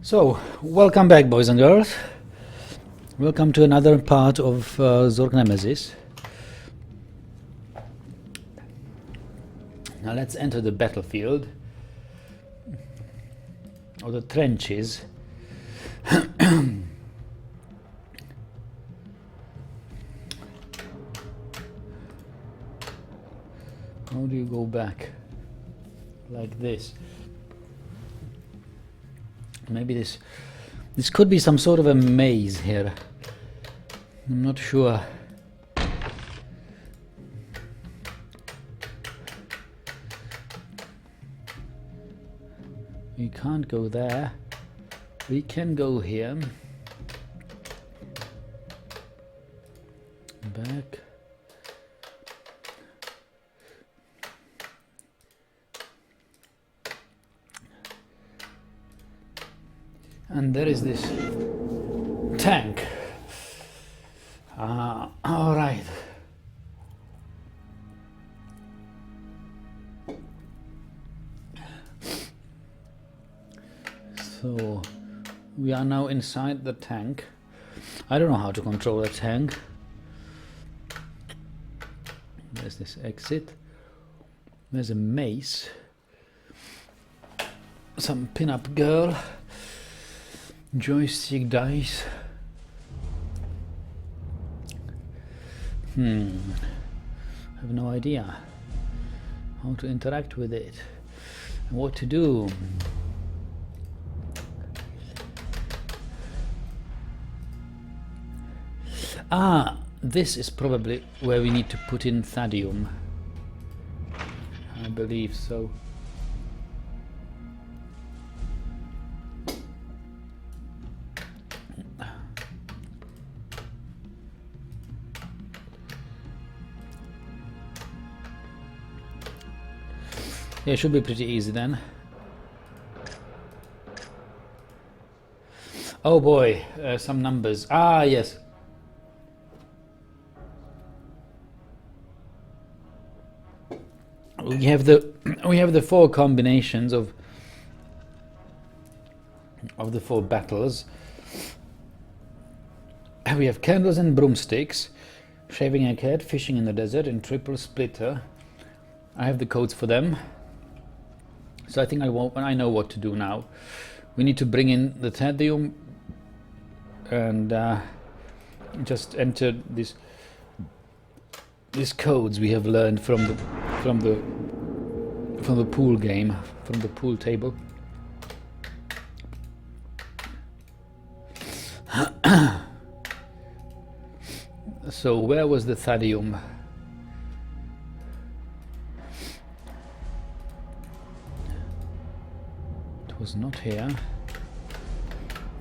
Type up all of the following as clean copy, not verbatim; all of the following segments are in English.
So, welcome back, boys and girls. Welcome to another part of Zork Nemesis. Now let's enter the battlefield, or the trenches. How do you go back? Like this. Maybe this could be some sort of a maze here. I'm not sure. We can't go there. We can go here. Back. And there is this tank. All right. So we are now inside the tank. I don't know how to control a tank. There's this exit. There's a mace. Some pin-up girl. Joystick dice. I have no idea how to interact with it and what to do. This is probably where we need to put in thadium. I believe so. Yeah, it should be pretty easy then. Oh boy, some numbers. Yes. We have the four combinations of the four battles. We have candles and broomsticks, shaving a cat, fishing in the desert, and triple splitter. I have the codes for them. So I think I know what to do now. We need to bring in the thadium and just enter these codes we have learned from the pool game, from the pool table. So where was the thadium? Was not here.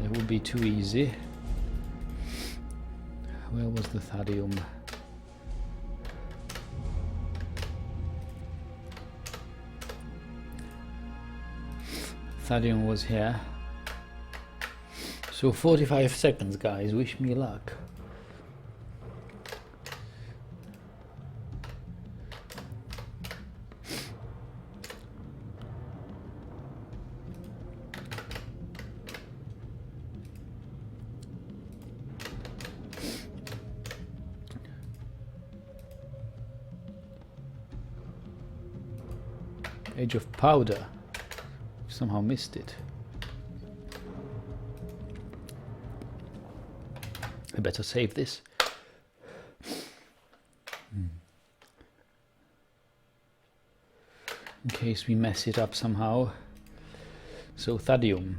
That would be too easy. Where was the thadium? Thadium was here. So 45 seconds, guys. Wish me luck. Age of powder. Somehow missed it. I better save this. In case we mess it up somehow. So thadium.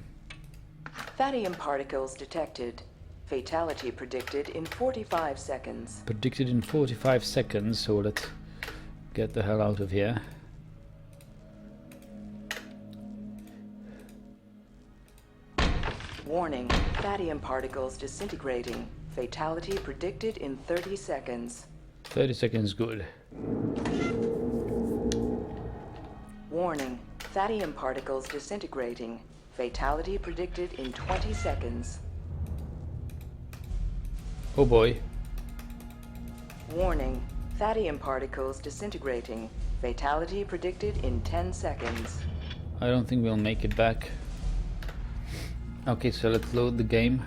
Thadium particles detected. Fatality predicted in 45 seconds. Predicted in 45 seconds, so let's get the hell out of here. Warning, thadium particles disintegrating. Fatality predicted in 30 seconds. 30 seconds, good. Warning, thadium particles disintegrating. Fatality predicted in 20 seconds. Oh boy. Warning, thadium particles disintegrating. Fatality predicted in 10 seconds. I don't think we'll make it back. Okay, so let's load the game.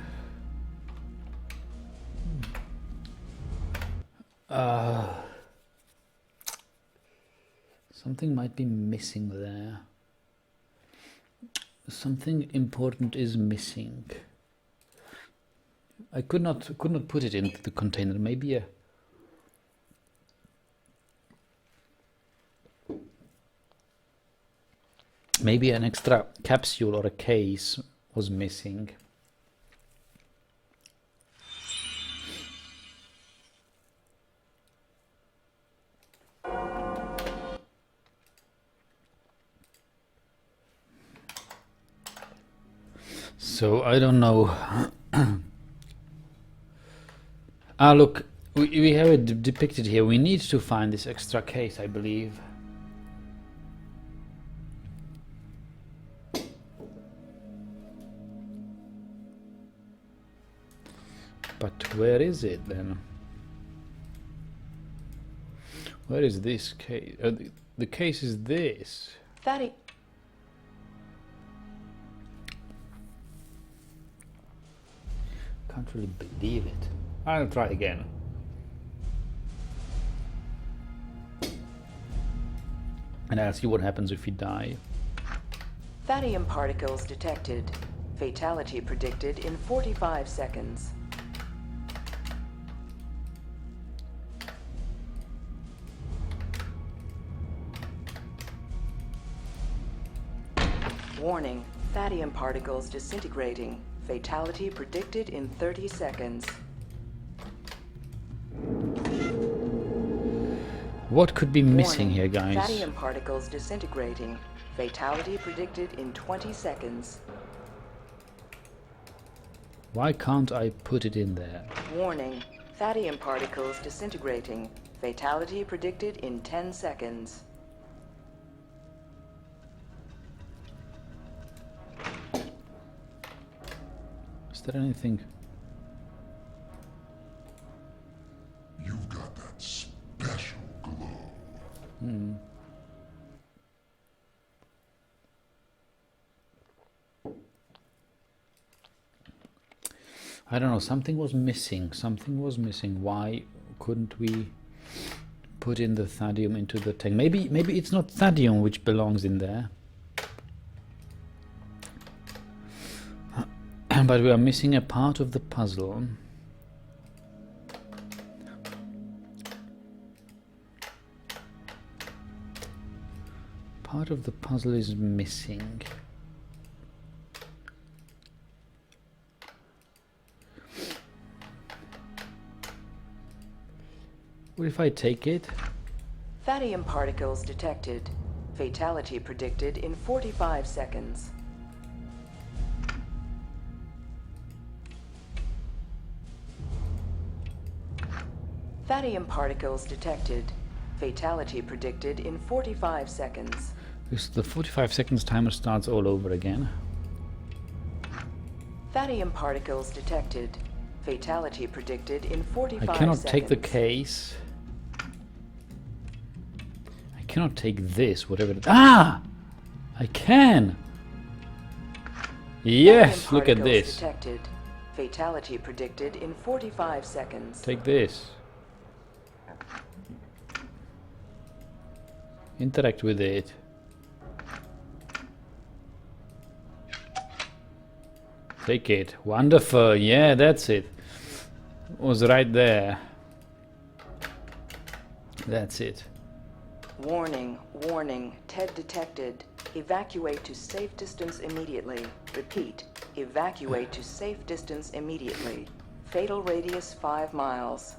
Something might be missing there. Something important is missing. I could not put it into the container. Maybe an extra capsule or a case was missing. So I don't know. Look, we have it depicted here. We need to find this extra case, I believe. But where is it then? Where is this case? The case is this. Fatty. Can't really believe it. I'll try again. And I'll see what happens if we die. Fattium particles detected. Fatality predicted in 45 seconds. Warning, fattium particles disintegrating. Fatality predicted in 30 seconds. What could be missing Warning, here, guys? Fattium particles disintegrating. Fatality predicted in 20 seconds. Why can't I put it in there? Warning, fattium particles disintegrating. Fatality predicted in 10 seconds. Is there anything? You've got that special glow. I don't know, something was missing. Something was missing. Why couldn't we put in the thadium into the tank? Maybe it's not thadium which belongs in there. But we are missing a part of the puzzle. Part of the puzzle is missing. What if I take it? Fattium particles detected. Fatality predicted in 45 seconds. Fattium particles detected. Fatality predicted in 45 seconds. Because the 45 seconds timer starts all over again. Fattium particles detected. Fatality predicted in 45 I cannot seconds. take the case. I cannot take this, whatever it is. Ah! I can! Yes, Fattium look at particles this. Detected. Fatality predicted in 45 seconds. Take this. Interact with it. Take it. Wonderful. Yeah, that's it. It was right there. That's it. Warning, warning. TED detected. Evacuate to safe distance immediately. Repeat. Evacuate to safe distance immediately. Fatal radius 5 miles.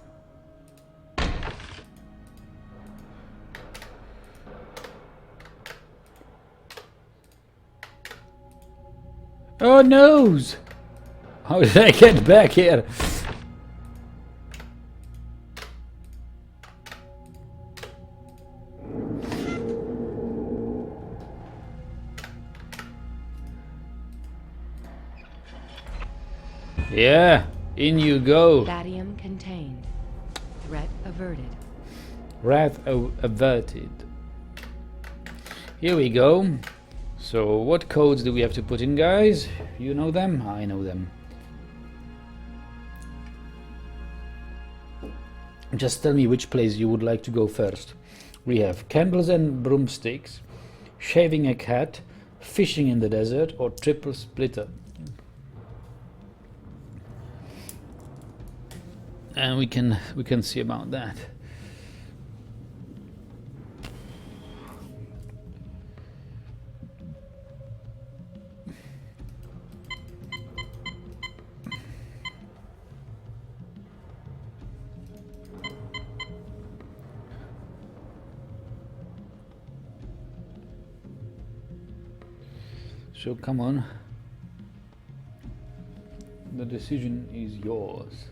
Oh noes! How did I get back here? Yeah, in you go. Thadium contained. Threat averted. Wrath averted. Here we go. So what codes do we have to put in, guys? You know them? I know them. Just tell me which place you would like to go first. We have candles and broomsticks, shaving a cat, fishing in the desert, or triple splitter. And we can see about that. So come on, the decision is yours.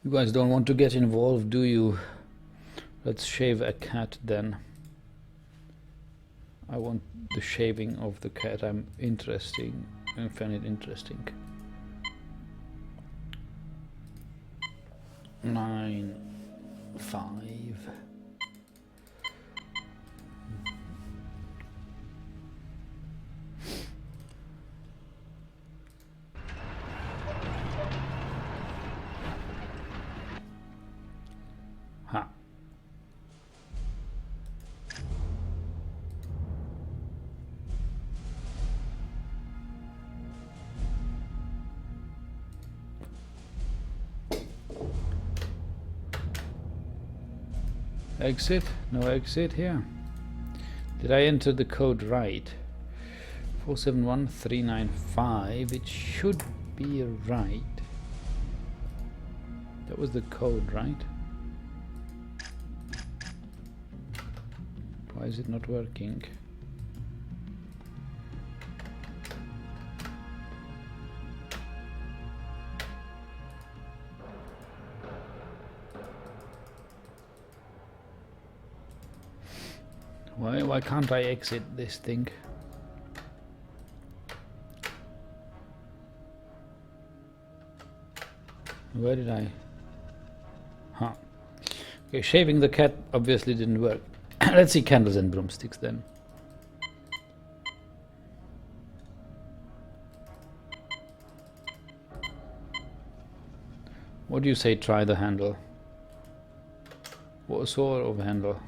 You guys don't want to get involved, do you? Let's shave a cat then. I want the shaving of the cat. I find it interesting. 9, 5. Ha. Exit? No exit here. Did I enter the code right? 471395. It should be right. That was the code, right? Why is it not working? Why can't I exit this thing? Where did I? Huh. Okay, shaving the cat obviously didn't work. Let's see candles and broomsticks then. What do you say, try the handle? What sort of handle?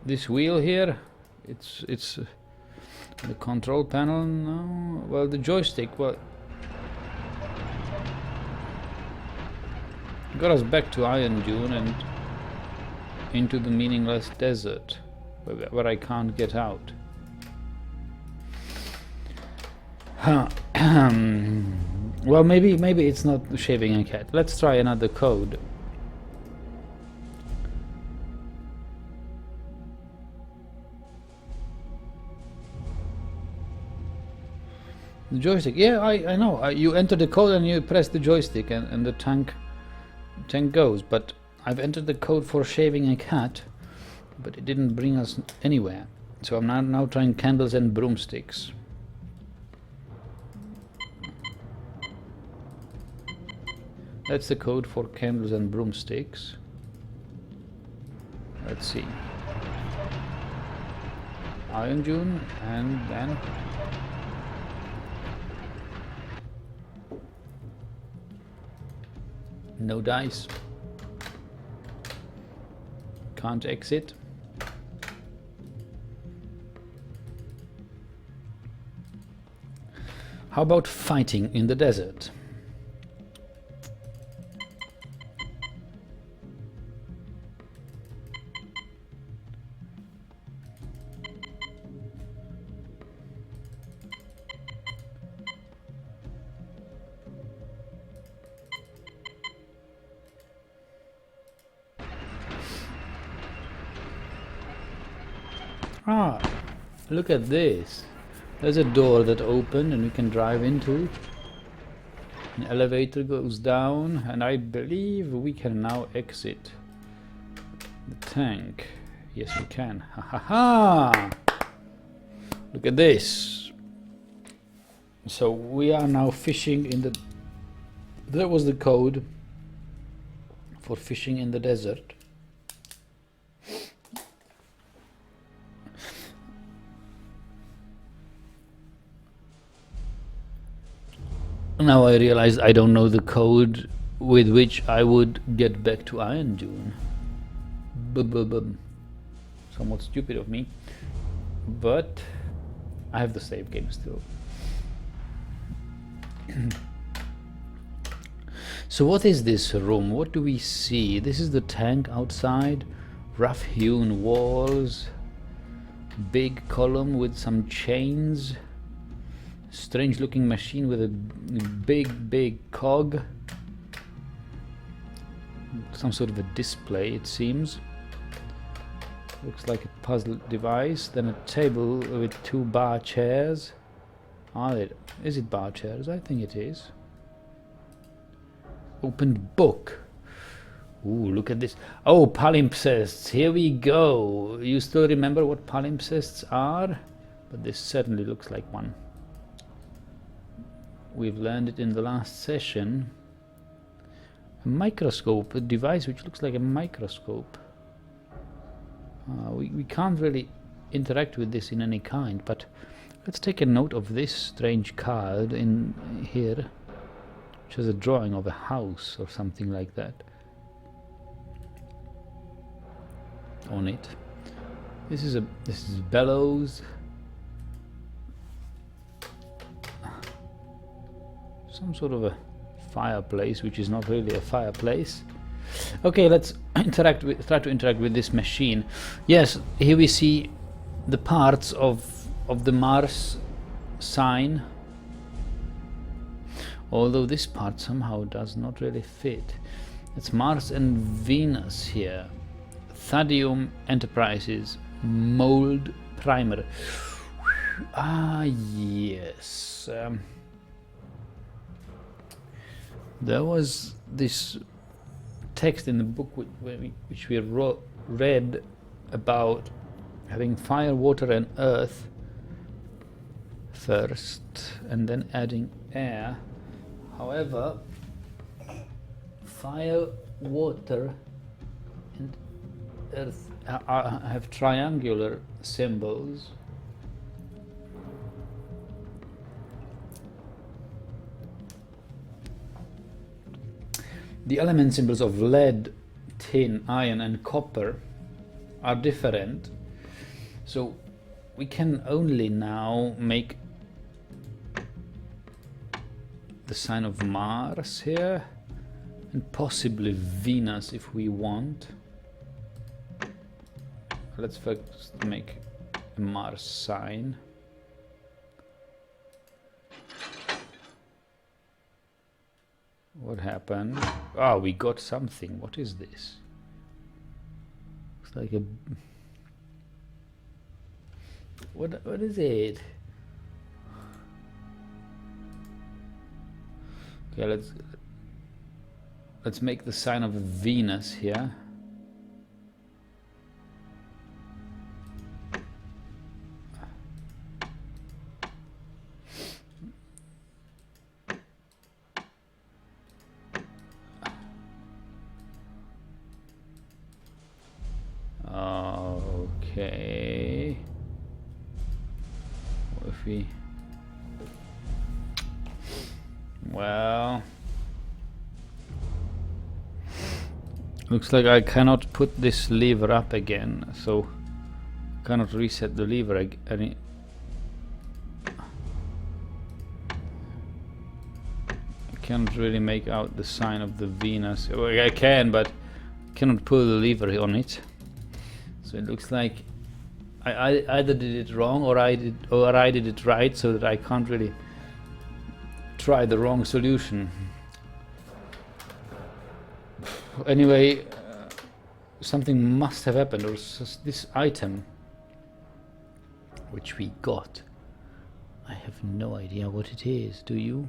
This wheel here, it's the control panel. No, well, the joystick. Well, got us back to Iron Dune and into the meaningless desert where I can't get out. Huh. Well, maybe it's not shaving a cat. Let's try another code. The joystick, yeah, I know. You enter the code and you press the joystick, and the tank goes. But I've entered the code for shaving a cat, but it didn't bring us anywhere. So I'm now trying candles and broomsticks. That's the code for candles and broomsticks. Let's see. Iron Dune, and then no dice. Can't exit. How about fighting in the desert? Ah, look at this. There's a door that opened and we can drive into. An elevator goes down, and I believe we can now exit the tank. Yes, we can. Ha ha ha! Look at this. So we are now fishing in the... That was the code for fishing in the desert. Now I realize I don't know the code with which I would get back to Iron Dune. Somewhat stupid of me, but I have the save game still. So what is this room? What do we see? This is the tank outside. Rough hewn walls. Big column with some chains. Strange looking machine with a big cog. Some sort of a display, it seems. Looks like a puzzle device. Then a table with 2 bar chairs. Is it bar chairs? I think it is. Opened book. Ooh, look at this. Oh, palimpsests. Here we go. You still remember what palimpsests are? But this certainly looks like one. We've learned it in the last session. A microscope, a device which looks like a microscope. We can't really interact with this in any kind, but let's take a note of this strange card in here, which has a drawing of a house or something like that on it. This is bellows. Some sort of a fireplace, which is not really a fireplace. Okay, let's try to interact with this machine. Yes, here we see the parts of the Mars sign, although this part somehow does not really fit. It's Mars and Venus here. Thadium Enterprises mold primer. Ah, yes. There was this text in the book which we read about having fire, water and earth first and then adding air. However, fire, water and earth have triangular symbols. The element symbols of lead, tin, iron and copper are different, so we can only now make the sign of Mars here and possibly Venus if we want. Let's first make a Mars sign. What happened? Oh, we got something. What is this? Looks like a... What is it? Okay, let's make the sign of Venus here. Okay. What if we... Well... Looks like I cannot put this lever up again, so cannot reset the lever again. I can't really make out the sign of the Venus. Well, I can, but cannot pull the lever on it. So it looks like I either did it wrong or I did it right, so that I can't really try the wrong solution. Anyway, something must have happened, or this item which we got. I have no idea what it is. Do you?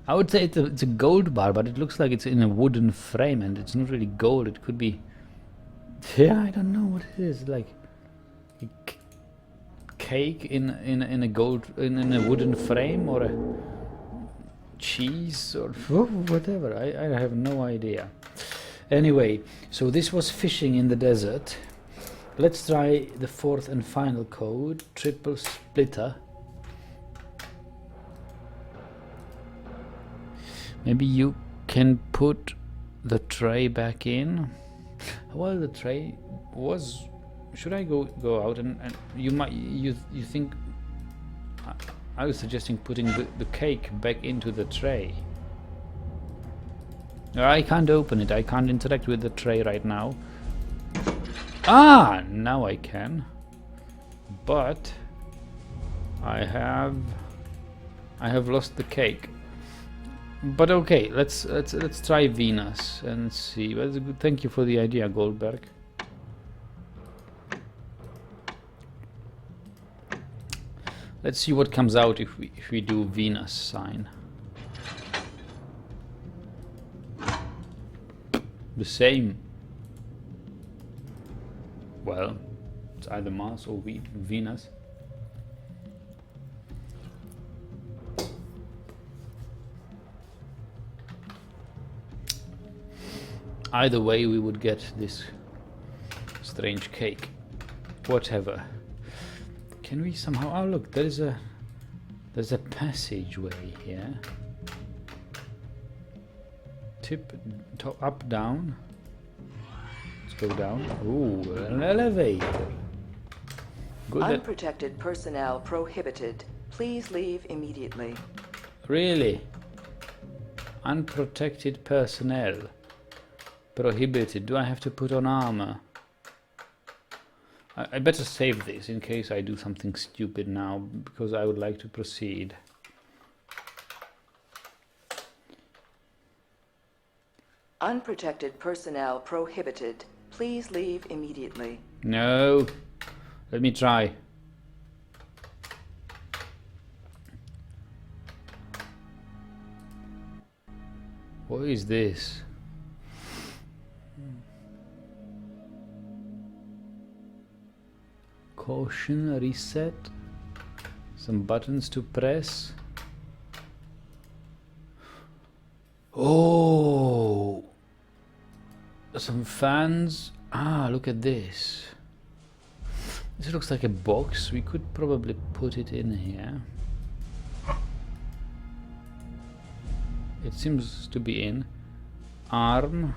I would say it's a gold bar, but it looks like it's in a wooden frame, and it's not really gold. It could be, yeah, I don't know what it is. Like a cake in a gold in a wooden frame, or a cheese, or whatever. I have no idea. Anyway, so this was fishing in the desert. Let's try the fourth and final code, triple splitter. Maybe you can put the tray back in. Well, the tray was. Should I go out and you might you think? I was suggesting putting the cake back into the tray. I can't open it. I can't interact with the tray right now. Ah, now I can. But I have lost the cake. But okay, let's try Venus and see. Well, good. Thank you for the idea, Goldberg. Let's see what comes out if we do Venus sign. The same. Well, it's either Mars or Venus. Either way, we would get this strange cake. Whatever. Can we somehow? Oh, look, there's a passageway here. Tip, top, up, down. Let's go down. Ooh, an elevator. Good. Unprotected personnel prohibited. Please leave immediately. Really? Unprotected personnel prohibited. Do I have to put on armor? I better save this in case I do something stupid now, because I would like to proceed. Unprotected personnel prohibited. Please leave immediately. No. Let me try. What is this? Caution, reset. Some buttons to press. Oh! Some fans. Ah, look at this. This looks like a box. We could probably put it in here. It seems to be in. Arm.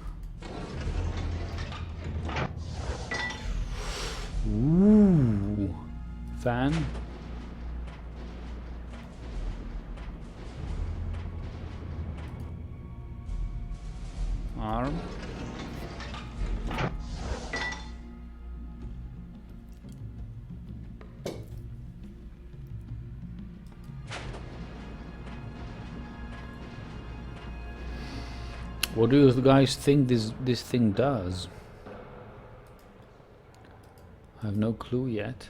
Ooh. Fan. Arm. What do you guys think this thing does? I have no clue yet.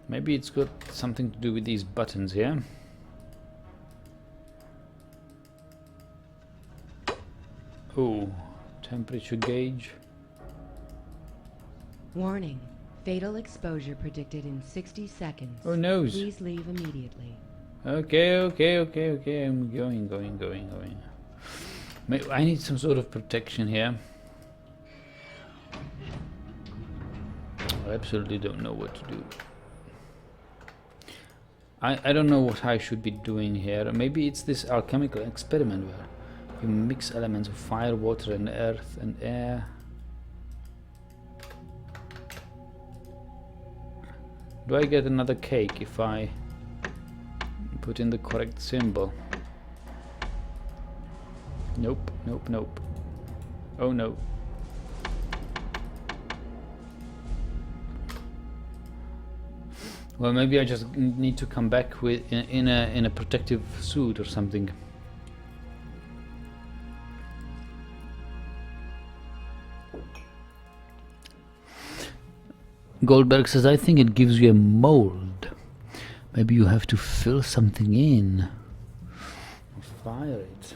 Maybe it's got something to do with these buttons here. Oh, temperature gauge. Warning. Fatal exposure predicted in 60 seconds. Oh no. Please leave immediately. Okay. I'm going. I need some sort of protection here. I absolutely don't know what to do. I don't know what I should be doing here. Maybe it's this alchemical experiment where you mix elements of fire, water and earth and air. Do I get another cake if I put in the correct symbol? Nope. Oh no. Well, maybe I just need to come back with in a protective suit or something. Goldberg says, I think it gives you a mold. Maybe you have to fill something in. fire it.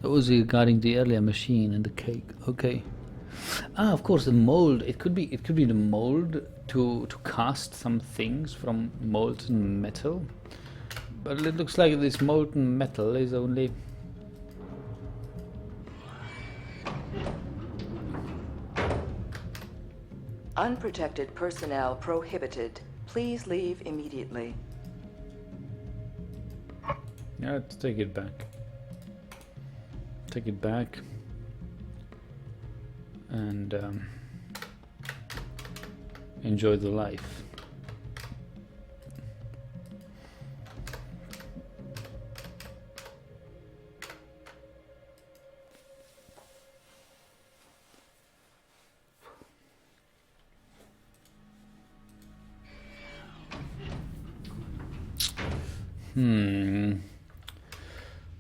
That was regarding the earlier machine and the cake. Okay. Ah, of course, the mold. It could be the mold to cast some things from molten metal. But it looks like this molten metal is only... Unprotected personnel prohibited. Please leave immediately. Yeah, let's take it back. Take it back. And enjoy the life.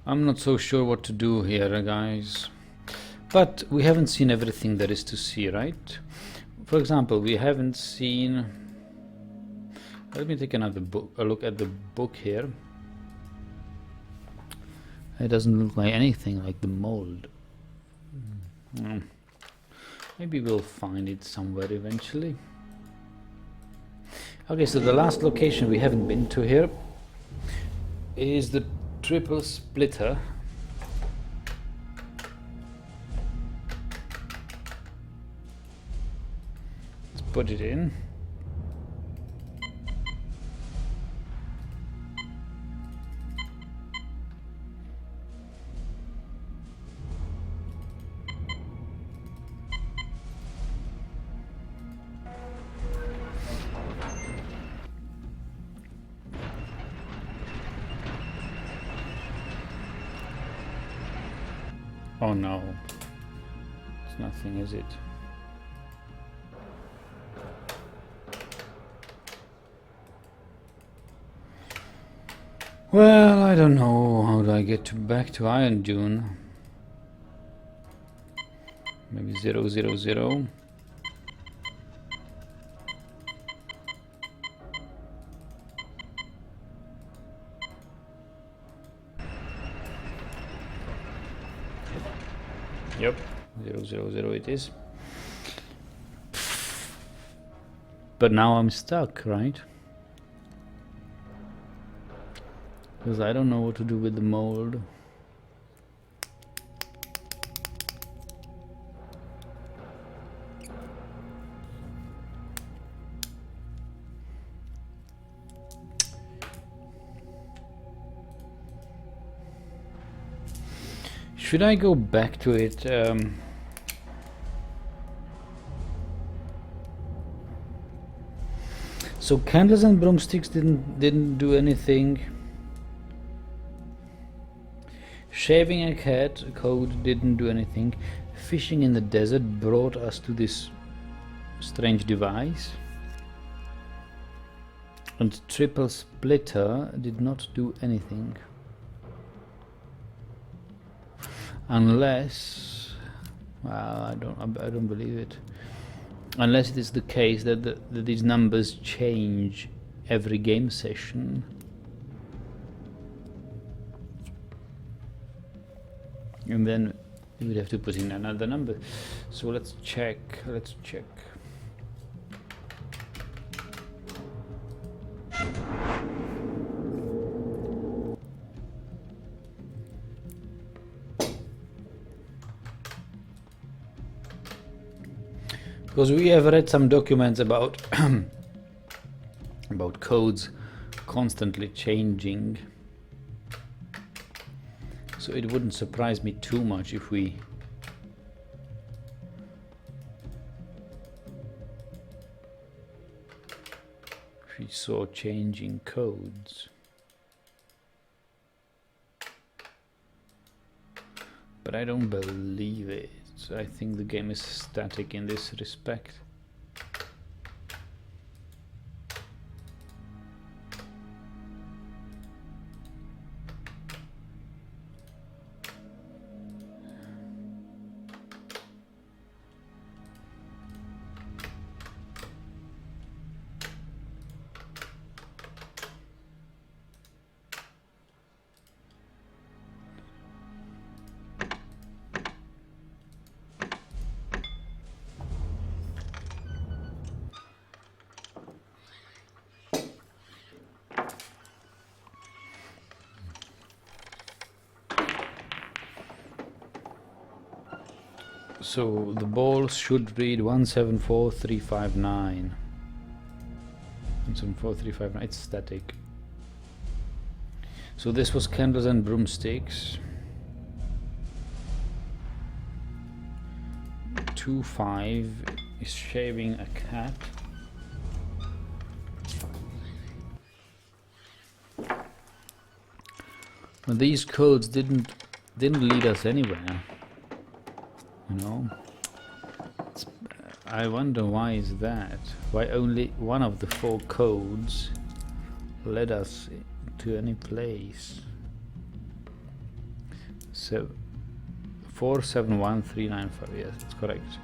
I'm not so sure what to do here, guys. But we haven't seen everything there is to see, right? For example, we haven't seen... Let me take another book, a look at the book here. It doesn't look like anything like the mold. Maybe we'll find it somewhere eventually. Okay, so the last location we haven't been to here is the triple splitter. Let's put it in. Oh no, it's nothing, is it? Well, I don't know. How do I get back to Iron Dune? Maybe 000. Yep, 000 it is. But now I'm stuck, right? Because I don't know what to do with the mold. Should I go back to it? So candles and broomsticks didn't do anything. Shaving a cat code didn't do anything. Fishing in the desert brought us to this strange device. And triple splitter did not do anything. Unless, well, I don't believe it. Unless it is the case that that these numbers change every game session. And then we would have to put in another number. So let's check. Let's check. Because we have read some documents about about codes constantly changing. So it wouldn't surprise me too much if we saw changing codes. But I don't believe it. I think the game is static in this respect. So the balls should read 174359. 174359. It's static. So this was candles and broomsticks. 25 is shaving a cat. But these codes didn't lead us anywhere. You know, I wonder why is that? Why only one of the 4 codes led us to any place? So 471395. Yes, that's correct.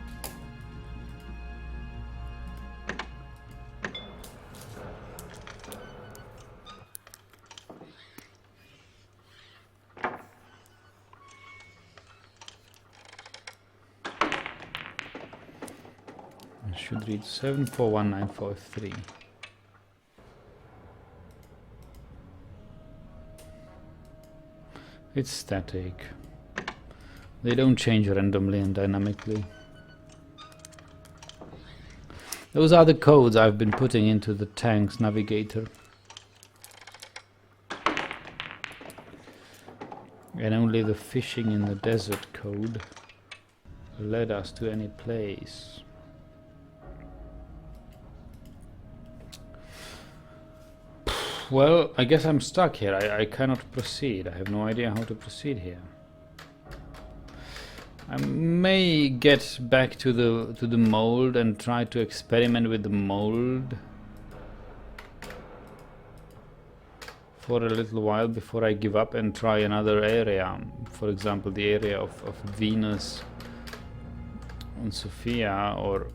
Should read 741953. It's static. They don't change randomly and dynamically. Those are the codes I've been putting into the tank's navigator. And only the fishing in the desert code led us to any place. Well, I guess I'm stuck here. I cannot proceed. I have no idea how to proceed here. I may get back to the mold and try to experiment with the mold for a little while before I give up and try another area. For example, the area of Venus and Sophia, or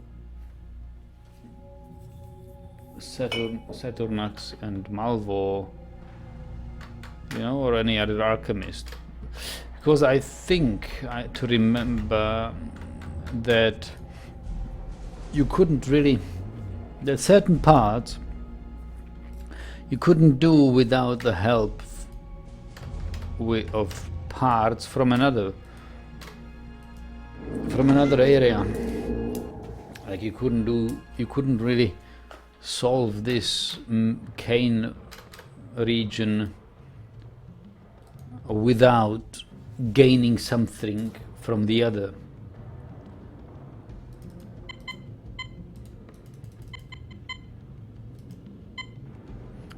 Saturnus and Malvo, you know, or any other alchemist, because I think to remember that you couldn't really, that certain parts you couldn't do without the help of parts from another area. Like you couldn't really solve this Kaine region without gaining something from the other.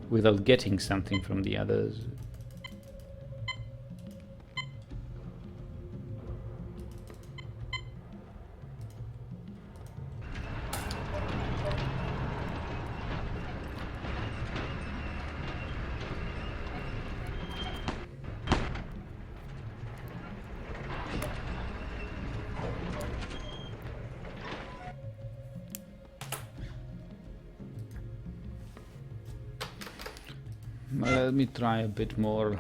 Without getting something from the others. Let me try a bit more.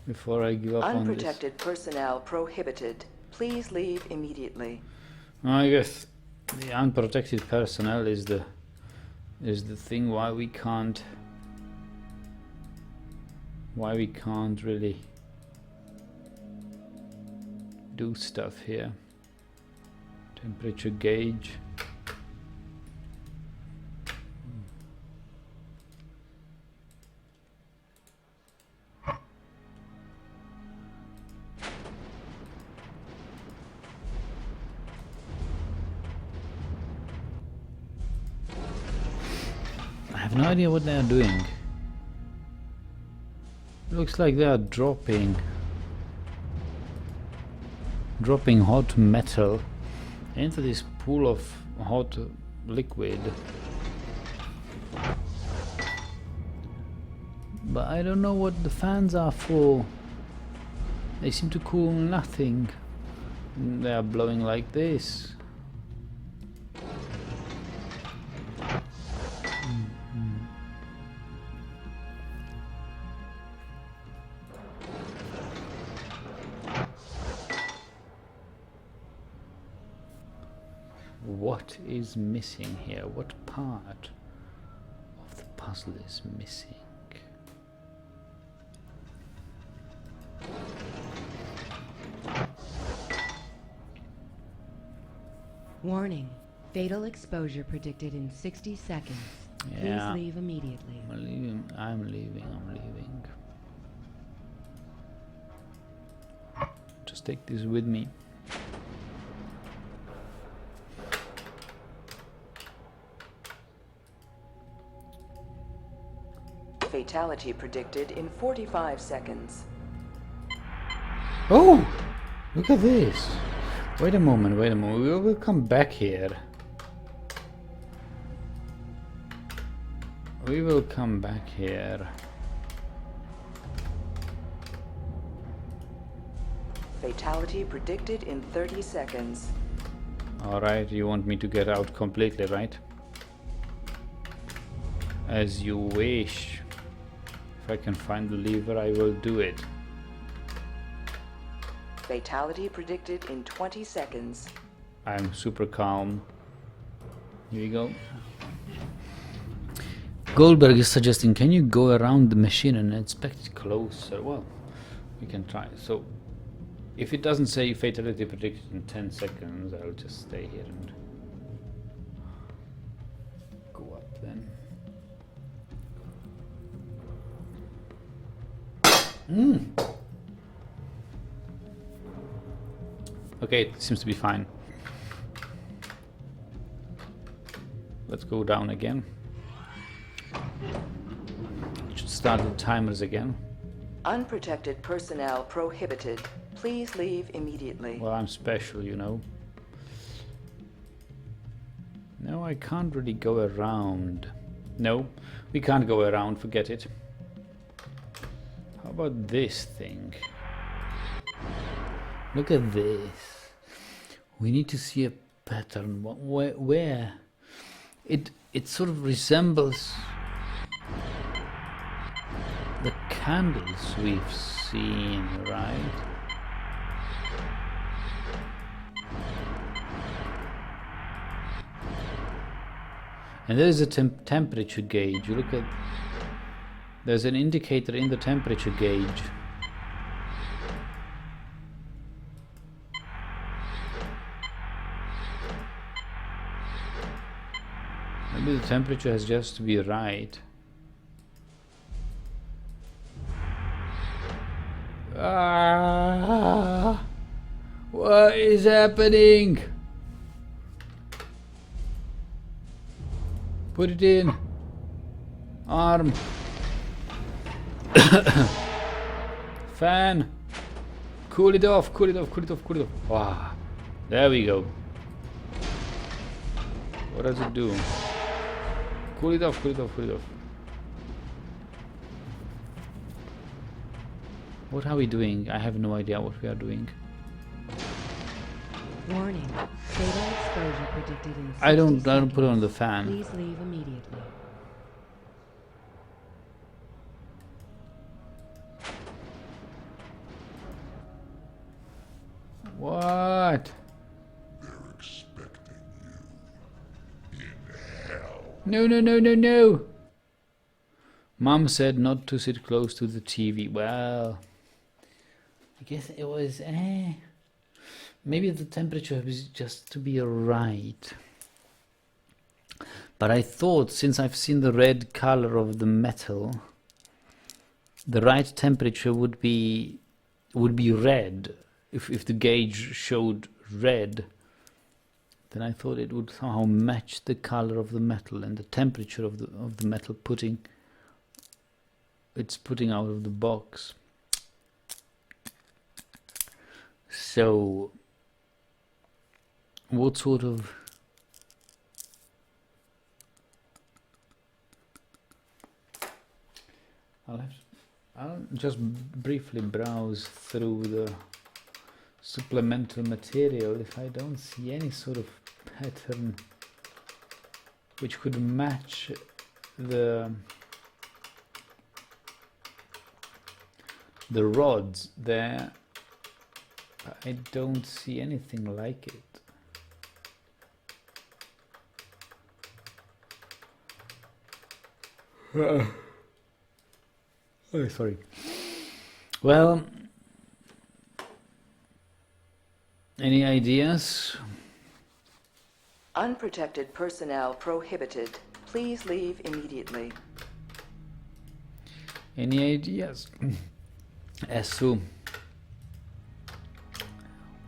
Before I give up on this. Unprotected personnel prohibited. Please leave immediately. I guess the unprotected personnel is the thing why we can't really do stuff here. Temperature gauge. I have no idea what they are doing. Looks like they are dropping hot metal into this pool of hot liquid. But I don't know what the fans are for. They seem to cool nothing. They are blowing like this. What is missing here? What part of the puzzle is missing? Warning. Fatal exposure predicted in 60 seconds. Yeah. Please leave immediately. I'm leaving. Just take this with me. Fatality predicted in 45 seconds. Oh! Look at this! Wait a moment. We will come back here. We will come back here. Fatality predicted in 30 seconds. Alright, you want me to get out completely, right? As you wish. If I can find the lever, I will do it. Fatality predicted in 20 seconds. I'm super calm. Here we go. Goldberg is suggesting, can you go around the machine and inspect it closer? Well, we can try. So, if it doesn't say fatality predicted in 10 seconds, I'll just stay here and go up then. Okay, it seems to be fine. Let's go down again. Should start the timers again. Unprotected personnel prohibited. Please leave immediately. Well, I'm special, you know. No, I can't really go around. No, we can't go around, forget it. How about this thing? Look at this. We need to see a pattern. Where? It sort of resembles the candles we've seen, right? And there's a temperature gauge. You look at... There's an indicator in the temperature gauge. Maybe the temperature has just to be right. Ah, what is happening? Put it in. Arm. Fan. Cool it off, cool it off, cool it off, cool it off. Wow. There we go. What does it do? Cool it off, cool it off, cool it off. What are we doing? I have no idea what we are doing. Warning. Fatal exposure predicted in 60 I don't seconds. put on the fan. Please leave immediately. What? They're expecting you in hell. No, no, no, no, no. Mom said not to sit close to the TV. Well, I guess it was, maybe the temperature was just to be right. But I thought, since I've seen the red color of the metal, the right temperature would be red. If the gauge showed red, then I thought it would somehow match the color of the metal and the temperature of the metal it's putting out of the box. So what sort of I'll just briefly browse through the supplemental material if I don't see any sort of pattern which could match the rods there. I don't see anything like it. Oh, sorry. Well, any ideas? Unprotected personnel prohibited. Please leave immediately. Any ideas as to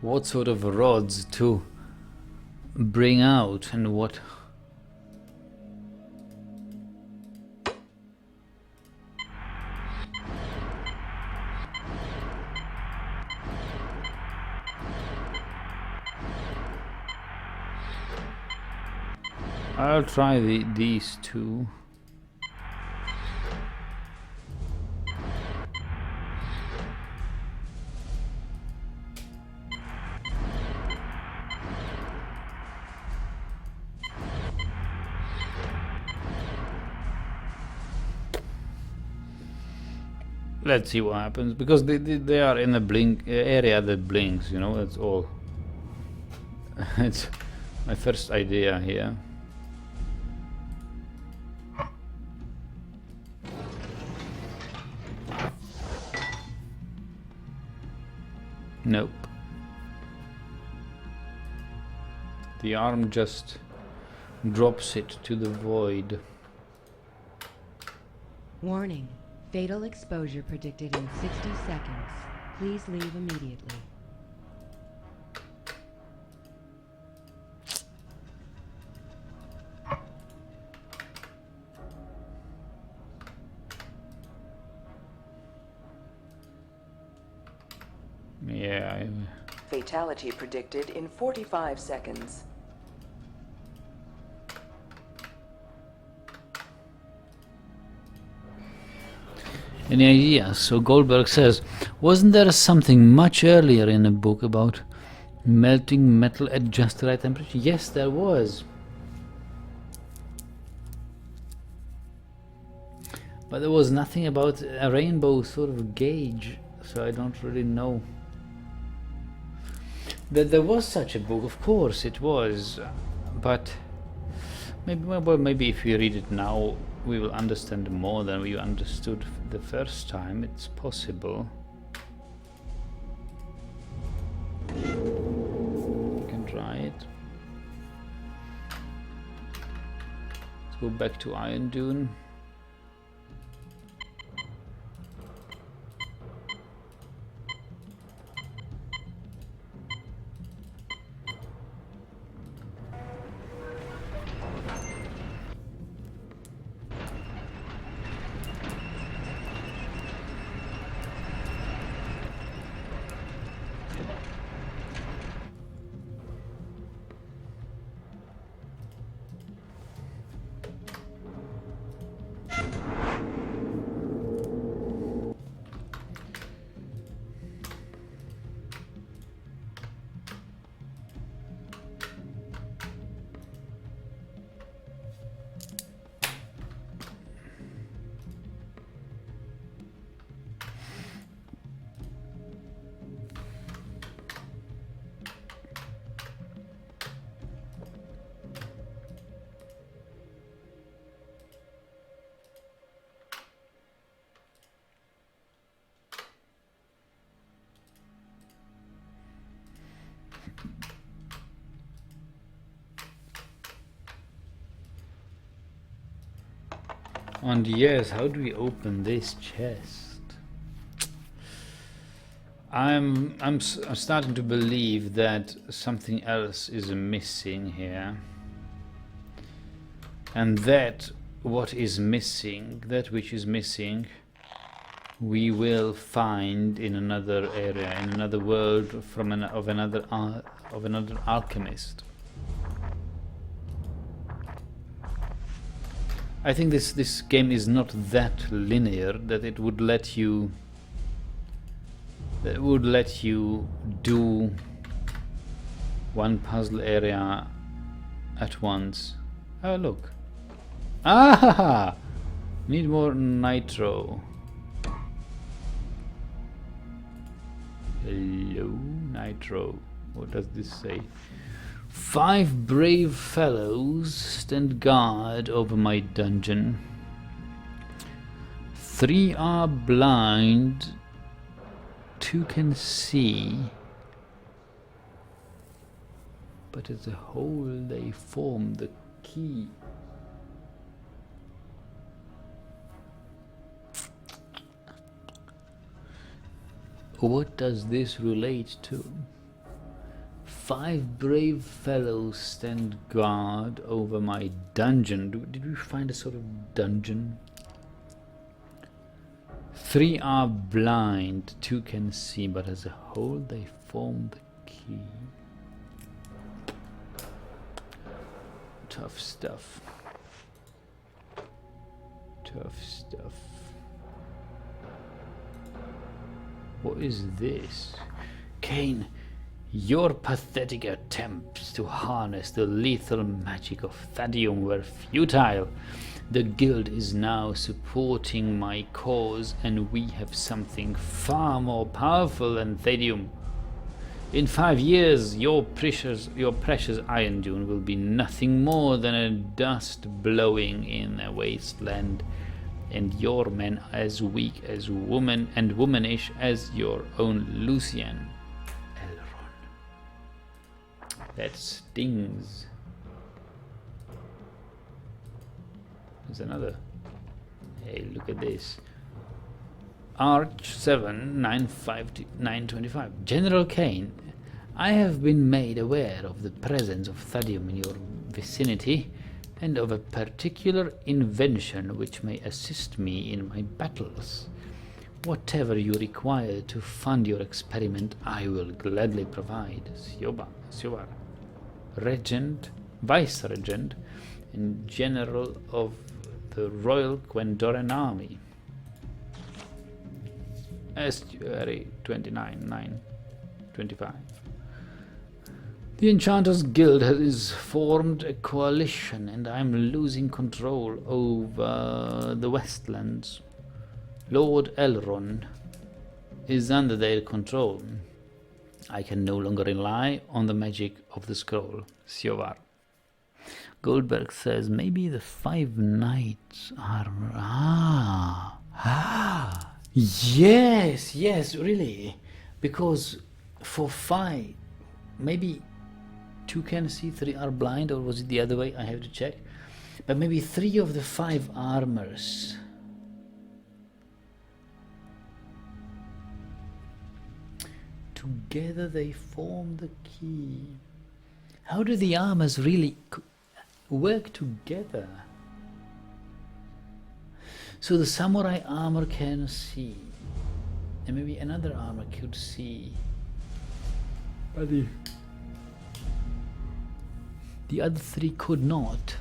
what sort of rods to bring out and what? I'll try these two. Let's see what happens, because they are in a blink area that blinks, you know, that's all. It's my first idea here. Nope. The arm just drops it to the void. Warning. Fatal exposure predicted in 60 seconds. Please leave immediately. Yeah. Fatality predicted in 45 seconds. Any ideas? So Goldberg says, wasn't there something much earlier in a book about melting metal at just the right temperature? Yes, there was. But there was nothing about a rainbow sort of gauge, so I don't really know. That there was such a book, of course it was, but maybe if we read it now we will understand more than we understood the first time. It's possible. You can try it. Let's go back to Iron Dune. And yes, how do we open this chest? I'm starting to believe that something else is missing here, and that what is missing, that which is missing, we will find in another area, in another world, from another alchemist. I think this game is not that linear that it would let you do one puzzle area at once. Oh look. Ah! Need more nitro. Hello, nitro. What does this say? 5 brave fellows stand guard over my dungeon. 3 are blind, 2 can see, but as a whole they form the key. What does this relate to? 5 brave fellows stand guard over my dungeon. Did we find a sort of dungeon? 3 are blind, 2 can see, but as a whole they form the key. Tough stuff. Tough stuff. What is this? Kaine, your pathetic attempts to harness the lethal magic of Thadium were futile. The guild is now supporting my cause, and we have something far more powerful than Thadium. In 5 years, your precious iron dune will be nothing more than a dust blowing in a wasteland, and your men as weak as womanish as your own Lucian. Elrond. That stings. There's another. Hey, look at this. Arch 7 925. General Kaine, I have been made aware of the presence of Thadium in your vicinity, and of a particular invention which may assist me in my battles. Whatever you require to fund your experiment, I will gladly provide. Siobar, Regent, Vice-Regent, and General of the Royal Gwendoran Army. Estuary 29/9/25. The Enchanters Guild has formed a coalition, and I'm losing control over the Westlands. Lord Elrond is under their control. I can no longer rely on the magic of the scroll. Siovar. Goldberg says maybe the 5 knights are... Yes, really. Because for 5, maybe 2 can see, 3 are blind, or was it the other way? I have to check. But maybe 3 of the 5 armors. Together they form the key. How do the armors really work together? So the samurai armor can see, and maybe another armor could see, but the other 3 could not.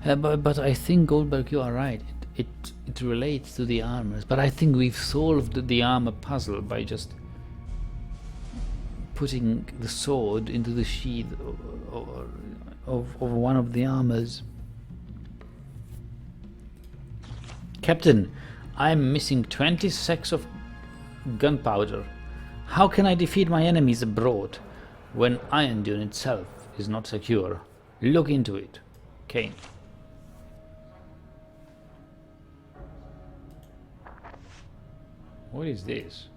But I think, Goldberg, you are right. It relates to the armors, but I think we've solved the armor puzzle by just putting the sword into the sheath of one of the armors. Captain, I'm missing 20 sacks of gunpowder. How can I defeat my enemies abroad when Iron Dune itself is not secure? Look into it. Kaine. What is this?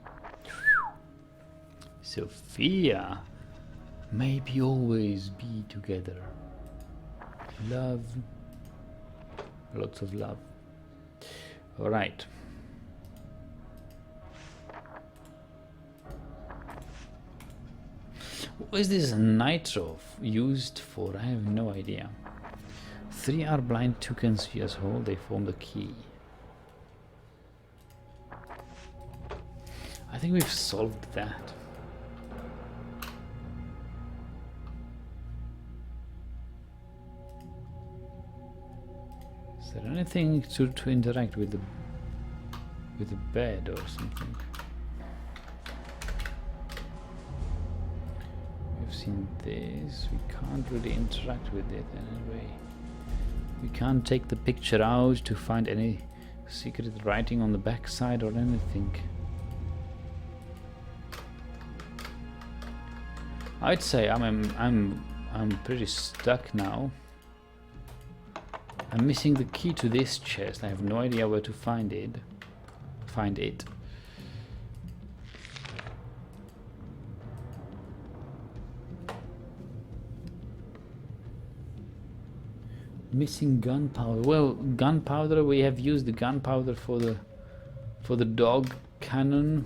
Sophia. Maybe always be together. Love. Lots of love. Alright. What is this nitro used for? I have no idea. 3 are blind, 2 can see as whole. They form the key. I think we've solved that. Is there anything to interact with the bed or something? We've seen this. We can't really interact with it anyway. We can't take the picture out to find any secret writing on the back side or anything. I'd say I'm pretty stuck now. I'm missing the key to this chest. I have no idea where to find it. Missing gunpowder. Well, gunpowder, we have used the gunpowder for the dog cannon.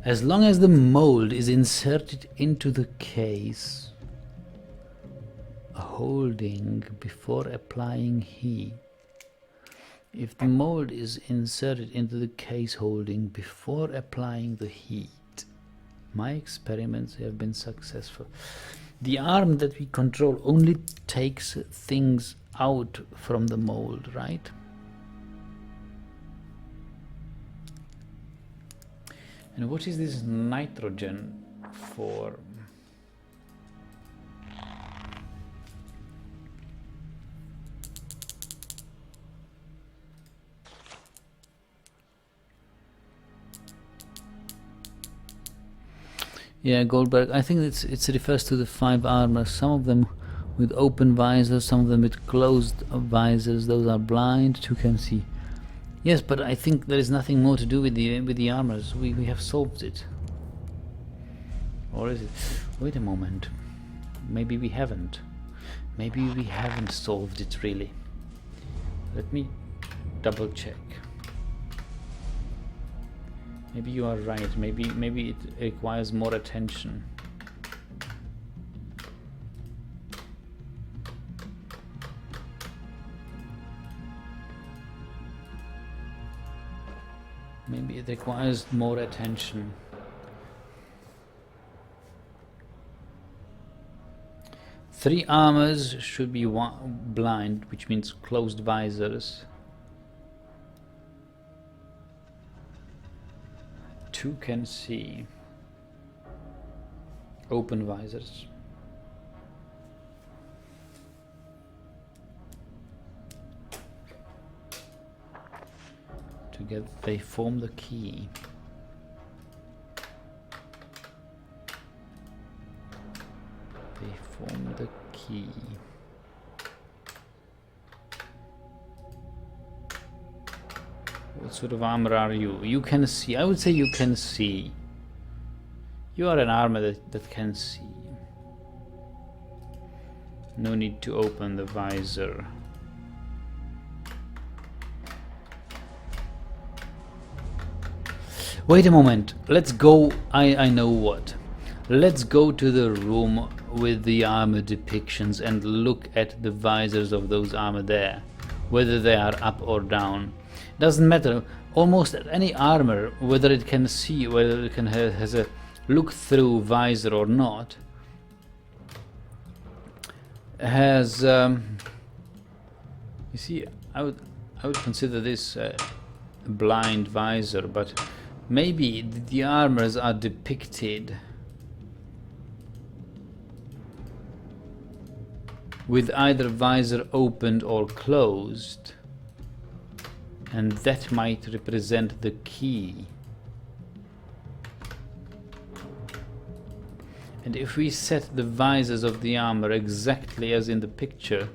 As long as the mold is inserted into the case, holding before applying heat. If the mold is inserted into the case holding before applying the heat, my experiments have been successful. The arm that we control only takes things out from the mold, right? And what is this nitrogen for? Yeah, Goldberg, I think it refers to the 5 armors, some of them with open visors, some of them with closed visors. Those are blind, 2 can see. Yes, but I think there is nothing more to do with the armors. We have solved it. Or is it? Wait a moment. Maybe we haven't. Maybe we haven't solved it really. Let me double check. Maybe you are right. Maybe it requires more attention. Maybe it requires more attention. Three armors should be blind, which means closed visors. 2 can see. Open visors. Together they form the key. They form the key. What sort of armor are you? You can see. I would say you can see. You are an armor that can see. No need to open the visor. Wait a moment, let's go, I know what. Let's go to the room with the armor depictions and look at the visors of those armor there, whether they are up or down. Doesn't matter, almost any armor, whether it can see, whether it can has a look-through visor or not, has, you see, I would consider this a blind visor, but maybe the armors are depicted with either visor opened or closed, and that might represent the key. And if we set the visors of the armor exactly as in the picture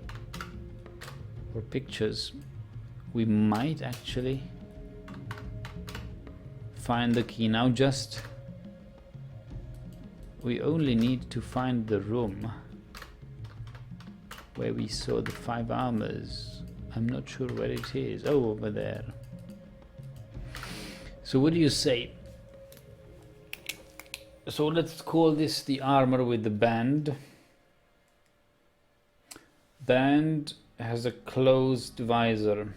or pictures, we might actually find the key. Now just we only need to find the room where we saw the 5 armors. I'm not sure where it is. Oh, over there. So what do you say? So let's call this the armor with the band. Band has a closed visor.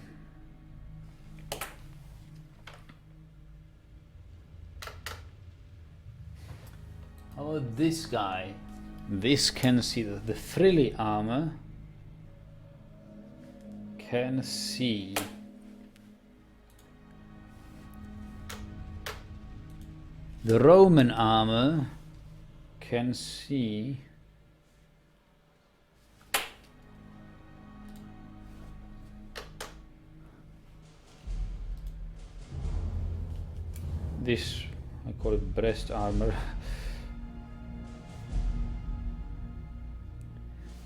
How about this guy? This can see the frilly armor. Can see The Roman armor can see this, I call it breast armor,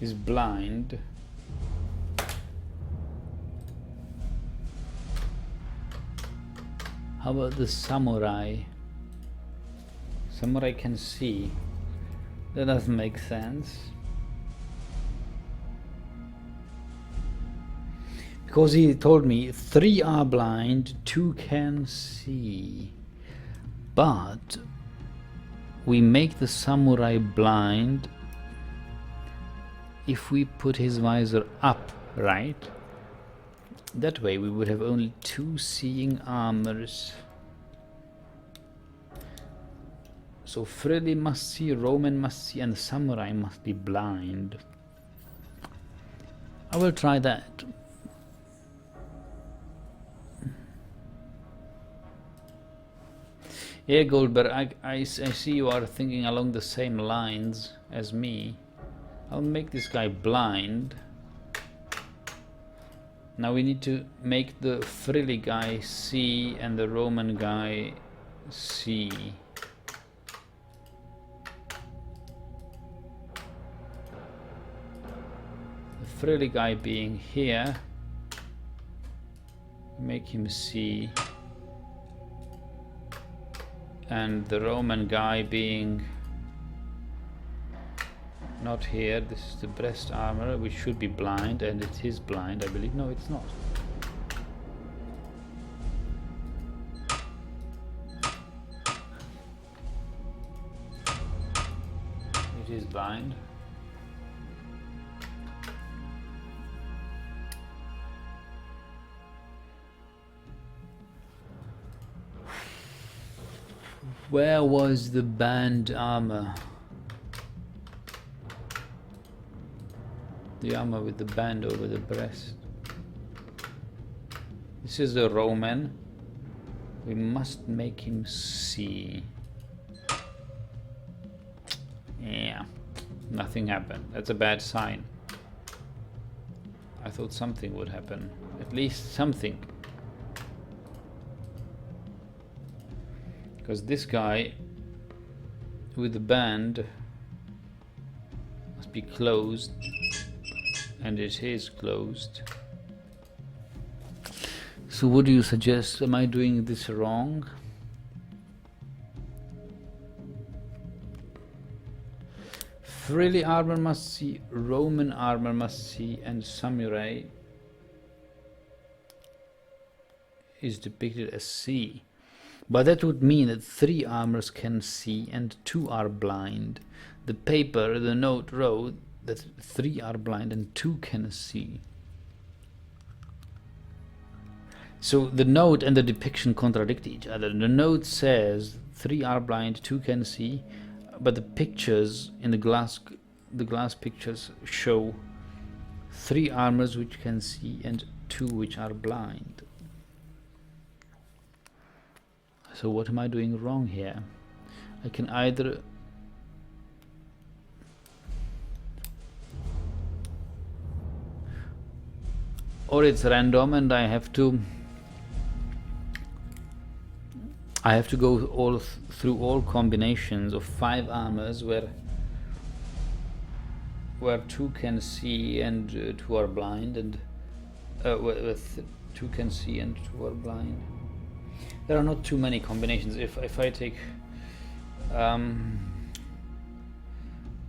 is blind. How about the samurai? Samurai can see. That doesn't make sense. Because he told me 3 are blind, 2 can see. But we make the samurai blind if we put his visor up, right? That way we would have only 2 seeing armors. So Freddy must see, Roman must see, and the samurai must be blind. I will try that. Yeah, Goldberg, I see you are thinking along the same lines as me. I'll make this guy blind. Now we need to make the frilly guy see and the Roman guy see. The frilly guy being here, make him see, and the Roman guy being not here. This is the breast armor, which should be blind, and it is blind, I believe. No, it's not. It is blind. Where was the band armor? The armor with the band over the breast. This is the Roman. We must make him see. Yeah, nothing happened. That's a bad sign. I thought something would happen. At least something. Because this guy with the band must be closed, and it is closed. So what do you suggest? Am I doing this wrong? Frilly armor must see, Roman armor must see, and samurai is depicted as see. But that would mean that 3 armors can see and 2 are blind. The paper, the note wrote that 3 are blind and 2 can see. So the note and the depiction contradict each other. The note says 3 are blind, 2 can see, but the pictures in the glass pictures show 3 armors which can see and 2 which are blind. So what am I doing wrong here? I can either or it's random and I have to go through all combinations of 5 armors where 2 can see and 2 are blind, and where 2 can see and 2 are blind. There are not too many combinations. If I take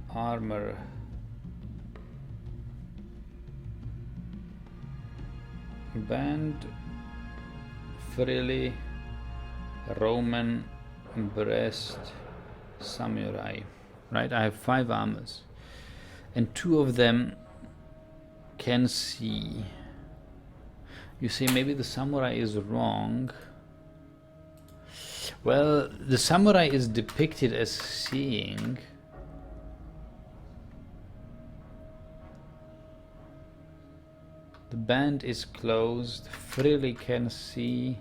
armor, band, frilly, Roman, breast, samurai, right? I have 5 armors and 2 of them can see. You say maybe the samurai is wrong. Well, the samurai is depicted as seeing. The band is closed, frilly can see.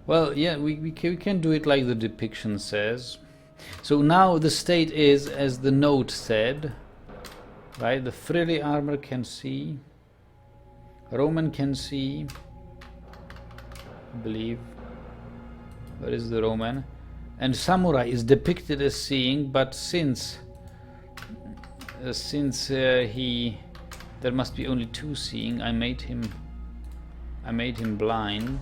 Well, yeah, we can do it like the depiction says. So now the state is, as the note said, right? The frilly armor can see, Roman can see, I believe. Where is the Roman? And samurai is depicted as seeing, but since there must be only two seeing, I made him blind.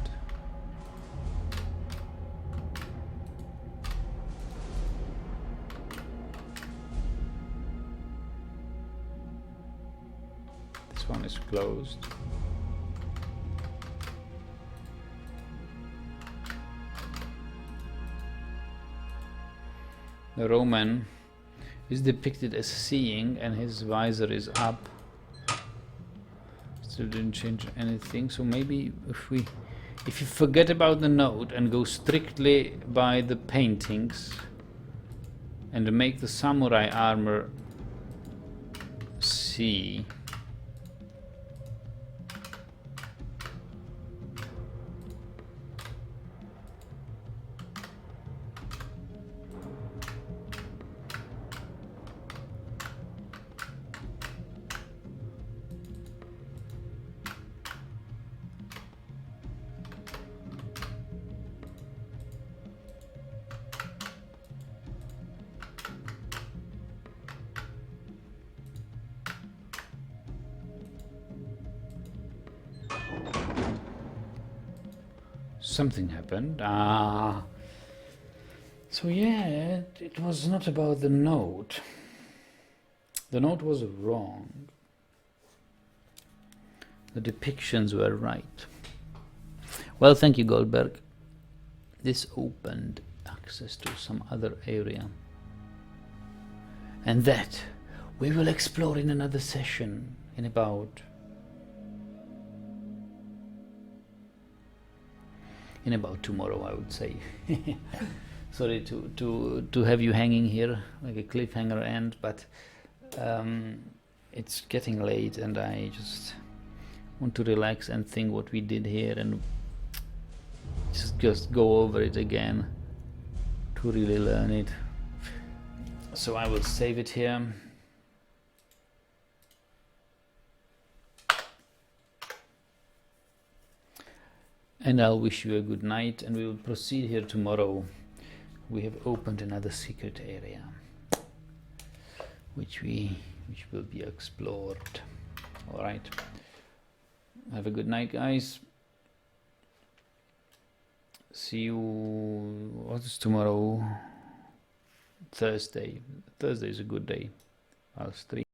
This one is closed. The Roman is depicted as seeing and his visor is up. Still didn't change anything, so maybe if you forget about the note and go strictly by the paintings and make the samurai armor see. Something happened. So yeah, it was not about the note. The note was wrong. The depictions were right. Well, thank you, Goldberg. This opened access to some other area. And that we will explore in another session in about tomorrow, I would say. Sorry to have you hanging here like a cliffhanger end, but it's getting late and I just want to relax and think what we did here and just go over it again to really learn it. So I will save it here. And I'll wish you a good night, and we will proceed here tomorrow. We have opened another secret area, which will be explored. All right. Have a good night, guys. See you. What is tomorrow? Thursday. Thursday is a good day. I'll stream.